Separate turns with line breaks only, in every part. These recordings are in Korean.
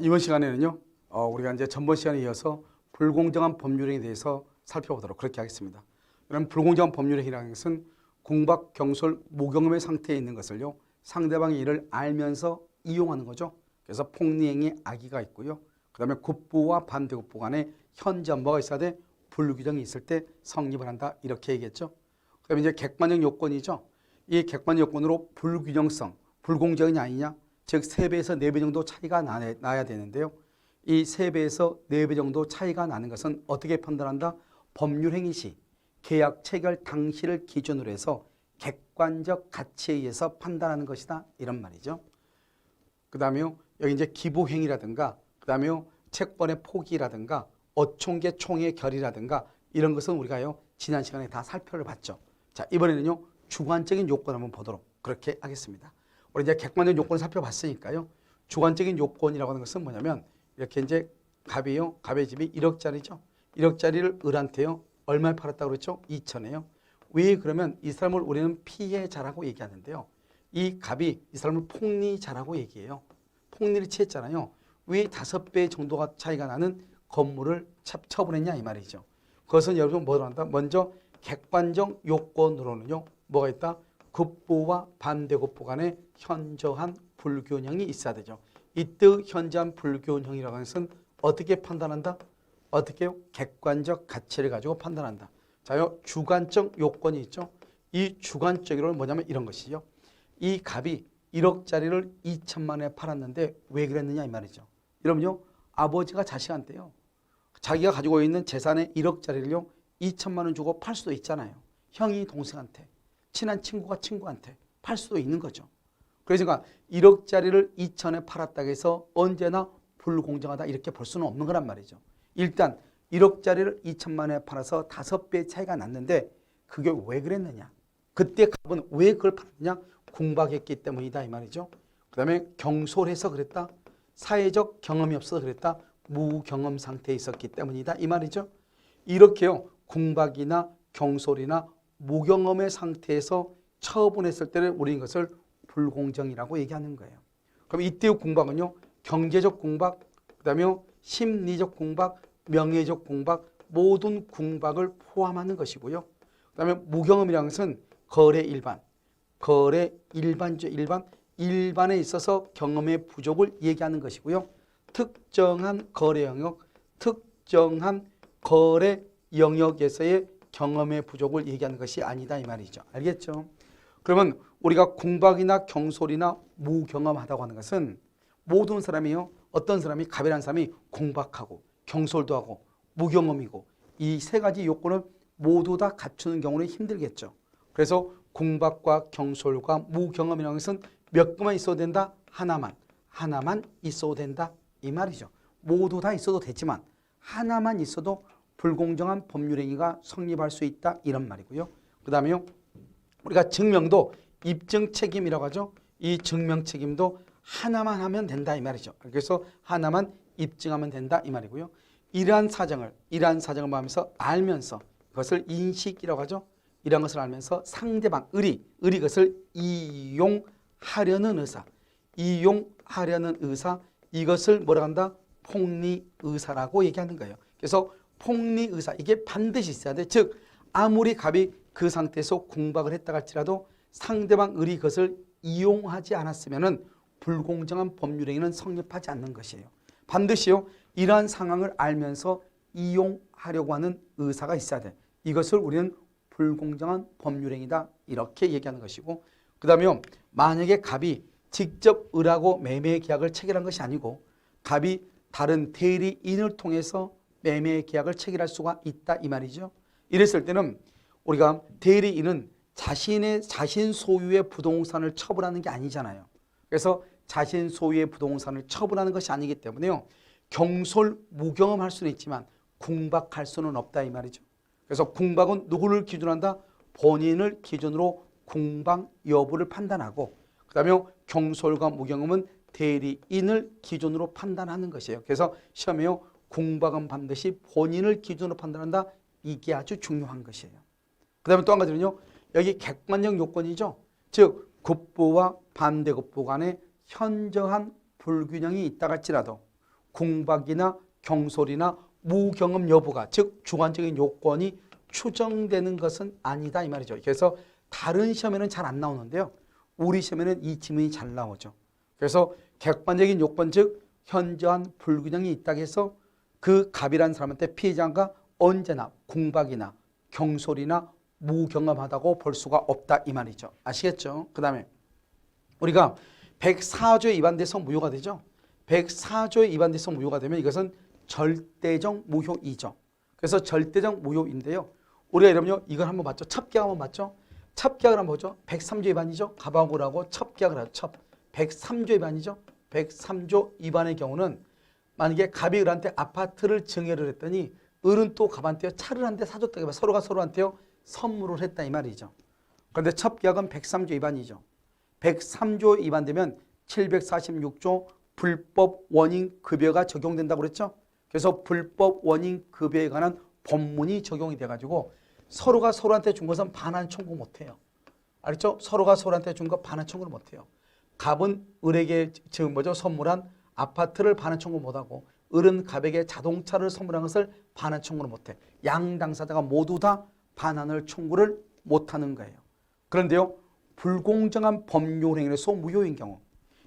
이번 시간에는요, 우리가 이제 전번 시간에 이어서 불공정한 법률행위에 대해서 살펴보도록 그렇게 하겠습니다. 그럼 불공정한 법률행위라는 것은 공박, 경솔, 모경음의 상태에 있는 것을요, 상대방의 일을 알면서 이용하는 거죠. 그래서 폭리행위, 악의가 있고요. 그 다음에 굿부와 반대굿부 간에 현저한 있어야 돼? 불규정이 있을 때 성립을 한다. 이렇게 얘기했죠. 그 다음에 이제 객관적 요건이죠. 이 객관적 요건으로 불균형성, 불공정이 아니냐? 즉 3배에서 4배 정도 차이가 나야 되는데요. 이 3배에서 4배 정도 차이가 나는 것은 어떻게 판단한다? 법률행위 시 계약 체결 당시를 기준으로 해서 객관적 가치에 의해서 판단하는 것이다. 이런 말이죠. 그 다음에 여기 이제 기부행위라든가 그 다음에 채권의 포기라든가 어총계 총의 결의라든가 이런 것은 우리가요 지난 시간에 다 살펴를 봤죠. 자, 이번에는요 주관적인 요건 한번 보도록 그렇게 하겠습니다. 우리 이제 객관적인 요건을 살펴봤으니까요. 주관적인 요건이라고 하는 것은 뭐냐면 이렇게 이제 갑이요. 갑의 집이 1억짜리죠. 1억짜리를 을한테요. 얼마에 팔았다고 그랬죠? 2천에요. 왜 그러면 이 사람을 우리는 피해자라고 얘기하는데요. 이 갑이 이 사람을 폭리자라고 얘기해요. 폭리를 취했잖아요. 왜 5배 정도가 차이가 나는 건물을 처분했냐 이 말이죠. 그것은 여러분 뭐로 한다? 먼저 객관적 요건으로는요. 뭐가 있다? 굿부와 반대굿부 간에 현저한 불균형이 있어야 되죠. 이때 현저한 불균형이라고 하는 것은 어떻게 판단한다? 어떻게 해요? 객관적 가치를 가지고 판단한다. 자요, 주관적 요건이 있죠. 이 주관적으로는 뭐냐면 이런 것이죠. 이 갑이 1억짜리를 2천만 원에 팔았는데 왜 그랬느냐 이 말이죠. 여러분요, 아버지가 자식한테요. 자기가 가지고 있는 재산의 1억짜리를요 2천만 원 주고 팔 수도 있잖아요. 형이 동생한테, 친한 친구가 친구한테 팔 수도 있는 거죠. 그러니까 1억짜리를 2천에 팔았다고 해서 언제나 불공정하다 이렇게 볼 수는 없는 거란 말이죠. 일단 1억짜리를 2천만 원에 팔아서 5배 차이가 났는데 그게 왜 그랬느냐. 그때 갑은 왜 그걸 팔았느냐. 공박했기 때문이다 이 말이죠. 그 다음에 경솔해서 그랬다. 사회적 경험이 없어서 그랬다. 무경험 상태에 있었기 때문이다 이 말이죠. 이렇게요. 공박이나 경솔이나 무경험의 상태에서 처분했을 때를 우리는 이것을 불공정이라고 얘기하는 거예요. 그럼 이때의 공박은요. 경제적 공박, 그 다음에 심리적 공박, 명예적 공박 모든 공박을 포함하는 것이고요. 그 다음에 무경험이라는 것은 거래 일반, 거래 일반에 있어서 경험의 부족을 얘기하는 것이고요. 특정한 거래 영역, 특정한 거래 영역에서의 경험의 부족을 얘기하는 것이 아니다 이 말이죠. 알겠죠? 그러면 우리가 공박이나 경솔이나 무경험하다고 하는 것은 모든 사람이요. 어떤 사람이 갑이라는 사람이 공박하고 경솔도 하고 무경험이고 이 3가지 요건을 모두 다 갖추는 경우는 힘들겠죠. 그래서 공박과 경솔과 무경험이라는 것은 몇 개만 있어도 된다? 하나만 있어도 된다 이 말이죠. 모두 다 있어도 되지만 하나만 있어도 불공정한 법률행위가 성립할 수 있다 이런 말이고요. 그 다음에요. 우리가 증명도 입증 책임이라고 하죠. 이 증명 책임도 하나만 하면 된다 이 말이죠. 그래서 하나만 입증하면 된다 이 말이고요. 이러한 사정을 보면서 알면서 그것을 인식이라고 하죠. 이러한 것을 알면서 상대방 을이 그것을 이용하려는 의사 이것을 뭐라 한다? 폭리의사라고 얘기하는 거예요. 그래서 폭리의사 이게 반드시 있어야 돼. 즉 아무리 갑이 그 상태에서 공박을 했다 할지라도 상대방 을이 그것을 이용하지 않았으면 불공정한 법률행위는 성립하지 않는 것이에요. 반드시요 이러한 상황을 알면서 이용하려고 하는 의사가 있어야 돼. 이것을 우리는 불공정한 법률행위다 이렇게 얘기하는 것이고 그 다음에 만약에 갑이 직접 을하고 매매 계약을 체결한 것이 아니고 갑이 다른 대리인을 통해서 매매 계약을 체결할 수가 있다 이 말이죠. 이랬을 때는 우리가 대리인은 자신 소유의 부동산을 처분하는 게 아니잖아요. 그래서 자신 소유의 부동산을 처분하는 것이 아니기 때문에요. 경솔, 무경험할 수는 있지만 공박할 수는 없다 이 말이죠. 그래서 공박은 누구를 기준으로 한다? 본인을 기준으로 공박 여부를 판단하고 그 다음에 경솔과 무경험은 대리인을 기준으로 판단하는 것이에요. 그래서 시험에요. 공박은 반드시 본인을 기준으로 판단한다. 이게 아주 중요한 것이에요. 그 다음에 또 한 가지는요. 여기 객관적 요건이죠. 즉 굿부와 반대굿부 간에 현저한 불균형이 있다 할지라도 공박이나 경솔이나 무경험 여부가 즉 주관적인 요건이 추정되는 것은 아니다 이 말이죠. 그래서 다른 시험에는 잘 안 나오는데요. 우리 시험에는 이 지문이 잘 나오죠. 그래서 객관적인 요건 즉 현저한 불균형이 있다고 해서 그 갑이라는 사람한테 피해자가 언제나 공박이나 경솔이나 무경험하다고 볼 수가 없다 이 말이죠. 아시겠죠? 그 다음에 우리가 104조에 위반돼서 무효가 되죠. 104조에 위반돼서 무효가 되면 이것은 절대적 무효이죠. 그래서 절대적 무효인데요. 우리가 이러면요. 이걸 한번 봤죠. 첩기약 한번 봤죠. 첩기약을 한번 보죠. 103조 위반이죠. 갑하고 하고 첩기약을 하죠. 첩. 103조 위반이죠. 103조 위반의 경우는 만약에 갑이 을한테 아파트를 증여를 했더니 을은 또 갑한테 차를 한 대 사줬다고 해서 서로가 서로한테요. 선물을 했다 이 말이죠. 그런데 첩기약은 103조 위반이죠. 103조 위반되면 746조 불법 원인 급여가 적용된다고 그랬죠. 그래서 불법 원인 급여에 관한 법문이 적용이 돼가지고 서로가 서로한테 준 것은 반환 청구 못해요. 알겠죠? 서로가 서로한테 준 거 반환 청구를 못해요. 갑은 을에게 지금 선물한 아파트를 반환 청구 못하고 을은 갑에게 자동차를 선물한 것을 반환 청구를 못해. 양 당사자가 모두 다 반환을 청구를 못하는 거예요. 그런데요. 불공정한 법률행위에서 무효인 경우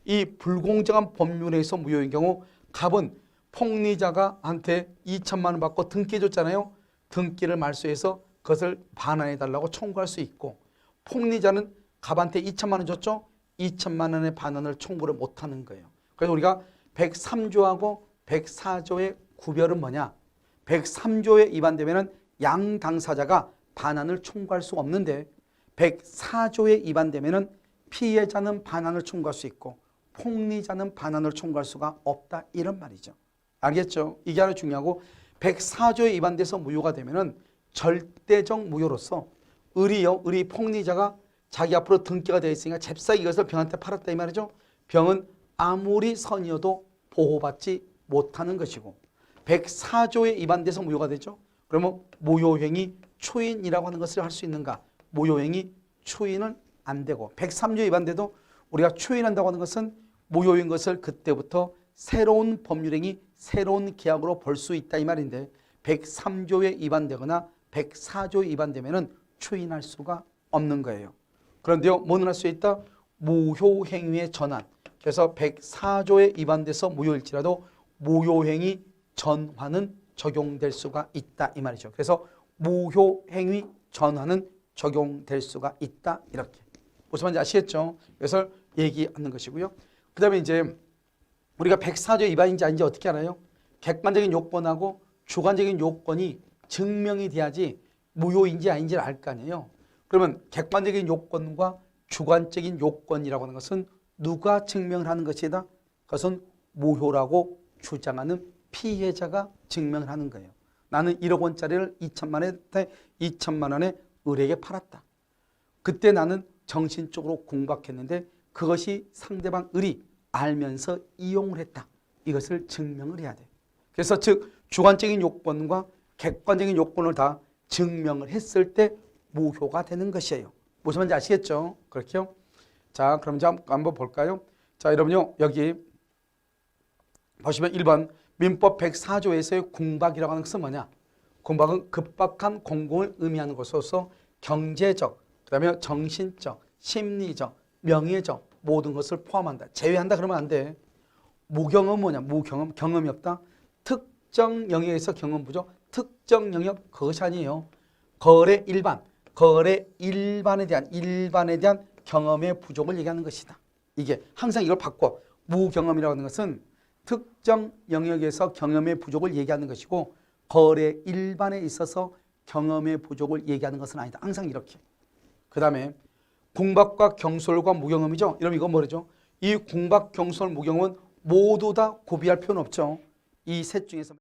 이 불공정한 법률행위에서 무효인 경우 갑은 폭리자가 한테 2천만 원 받고 등기 줬잖아요. 등기를 말소해서 그것을 반환해달라고 청구할 수 있고 폭리자는 갑한테 2천만 원 줬죠. 2천만 원의 반환을 청구를 못하는 거예요. 그래서 우리가 103조하고 104조의 구별은 뭐냐. 103조에 위반되면 양 당사자가 반환을 청구할 수 없는데 104조에 위반되면 피해자는 반환을 청구할 수 있고 폭리자는 반환을 청구할 수가 없다 이런 말이죠. 알겠죠? 이게 아주 중요하고 104조에 위반돼서 무효가 되면 절대적 무효로서 을이 폭리자가 자기 앞으로 등기가 되어 있으니까 잽싸게 이것을 병한테 팔았다 이 말이죠. 병은 아무리 선이어도 보호받지 못하는 것이고 104조에 위반돼서 무효가 되죠. 그러면 무효행위 초인이라고 하는 것을 할 수 있는가? 무효행위 초인은 안 되고 103조에 위반돼도 우리가 초인한다고 하는 것은 무효인 것을 그때부터 새로운 법률행위, 새로운 계약으로 볼 수 있다 이 말인데 103조에 위반되거나 104조에 위반되면 초인할 수가 없는 거예요. 그런데요. 뭐는 할 수 있다? 무효행위의 전환. 그래서 104조에 위반돼서 무효일지라도 무효행위 전환은 적용될 수가 있다 이 말이죠. 그래서 무효행위 전환은 적용될 수가 있다 이렇게. 무슨 말인지 아시겠죠? 그래서 얘기하는 것이고요. 그 다음에 이제 우리가 104조 위반인지 아닌지 어떻게 알아요? 객관적인 요건하고 주관적인 요건이 증명이 돼야지 무효인지 아닌지를 알 거 아니에요. 그러면 객관적인 요건과 주관적인 요건이라고 하는 것은 누가 증명을 하는 것이다? 그것은 무효라고 주장하는 피해자가 증명을 하는 거예요. 나는 1억 원짜리를 2천만 원에 을에게 팔았다. 그때 나는 정신적으로 공박했는데 그것이 상대방 을이 알면서 이용을 했다. 이것을 증명을 해야 돼. 그래서 즉 주관적인 요건과 객관적인 요건을 다 증명을 했을 때 무효가 되는 것이에요. 무슨 말인지 아시겠죠? 그렇게요? 자, 그럼 이제 한번 볼까요? 자, 여러분요. 여기 보시면 1번 민법 104조에서의 공박이라고 하는 것은 뭐냐? 공박은 급박한 공공을 의미하는 것으로서 경제적, 그 다음에 정신적, 심리적, 명예적 모든 것을 포함한다. 제외한다 그러면 안 돼. 무경험은 뭐냐? 무경험, 경험이 없다. 특정 영역에서 경험 부족, 특정 영역 그것이 아니에요. 거래 일반에 대한 경험의 부족을 얘기하는 것이다. 이게 항상 이걸 바꿔. 무경험이라고 하는 것은 특정 영역에서 경험의 부족을 얘기하는 것이고 거래 일반에 있어서 경험의 부족을 얘기하는 것은 아니다. 항상 이렇게. 그 다음에 공박과 경솔과 무경험이죠. 여러분 이건 뭐죠? 이 공박, 경솔, 무경험은 모두 다 고비할 필요는 없죠. 이 셋 중에서